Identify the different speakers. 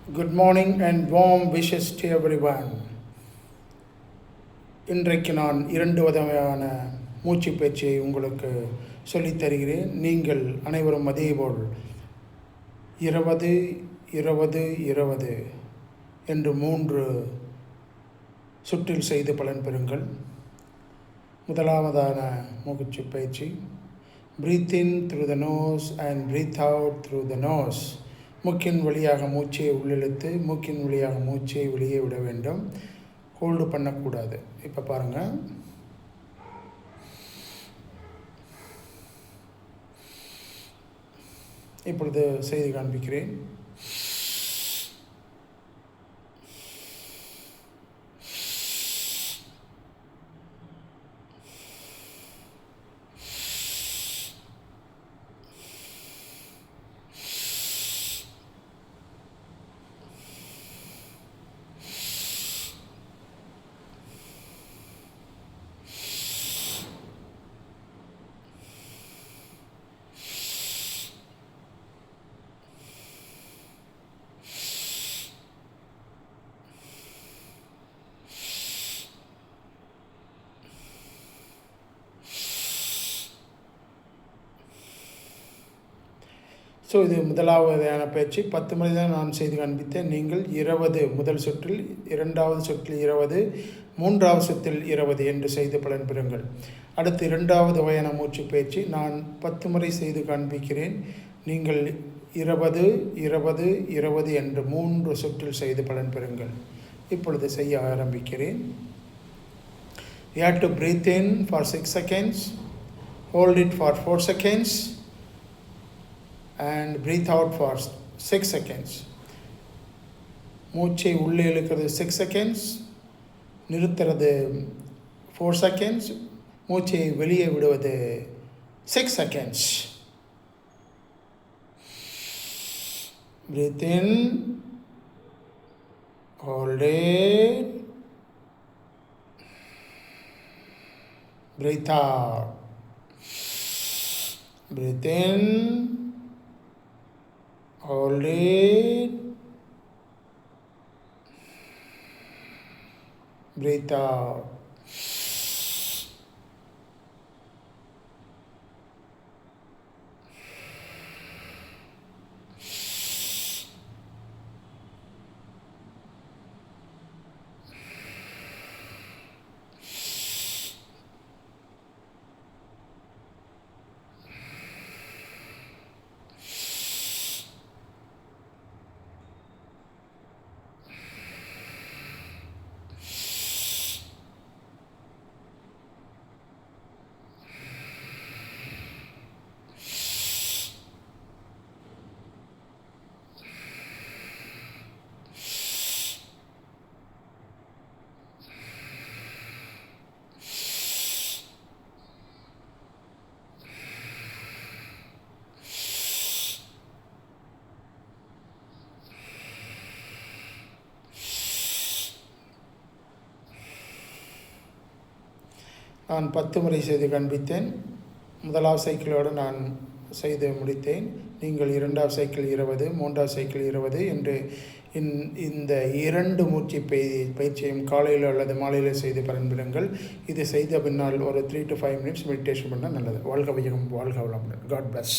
Speaker 1: Good morning and warm wishes to everyone. இன்றைக்கு நான் 2 விதமான மூச்சு பயிற்சியை உங்களுக்கு சொல்லித் தருகிறேன். நீங்கள் அனைவரும் அதேபோல் 20 20 20 என்று 3 சுற்றில் செய்து பலன் பெறுங்கள். முதலாவதான மூச்சு பயிற்சி, breathe in through the nose and breathe out through the nose. மூக்கின் வழியாக மூச்சை உள்ளிழுத்து மூக்கின் வழியாக மூச்சை வெளியே விட வேண்டும். ஹோல்டு பண்ணக்கூடாது. இப்போ பாருங்கள், இப்பொழுது செய்து காண்பிக்கிறேன். இது முதலாவதான பயிற்சி. 10 முறை தான் நான் செய்து காண்பித்தேன். நீங்கள் 20 முதல் சுற்றில், 2வது சுற்றில் 20, 3வது சுற்றில் 20 என்று செய்து பலன் பெறுங்கள். அடுத்து 2வது வகையான மூச்சு பயிற்சி நான் 10 முறை செய்து காண்பிக்கிறேன். நீங்கள் 20 20 20 என்று 3 சுற்றில் செய்து பலன் பெறுங்கள். இப்பொழுது செய்ய ஆரம்பிக்கிறேன். You have to breathe in for 6 seconds, hold it for 4 seconds and breathe out for 6 seconds. மூச்சை உள்ளே இழுக்கிறது 6 seconds, நிறுத்துறது 4 seconds, மூச்சை வெளியே விடுவது 6 seconds. Breathe in, hold it, breathe out. Breathe in, hold it, breathe out. நான் 10 முறை செய்து காண்பித்தேன். முதலாவது சைக்கிளோடு நான் செய்து முடித்தேன். நீங்கள் 2வது சைக்கிள் 20, 3வது சைக்கிள் 20 என்று இந்த 2 மூச்சு பயிற்சியும் காலையில் அல்லது மாலையில் செய்து பலன்பெறுங்கள். இது செய்த பின்னால் ஒரு 3 to 5 minutes மெடிடேஷன் பண்ணால் நல்லது. வாழ்க வையகம், வாழ்க வளமுடன். God plus.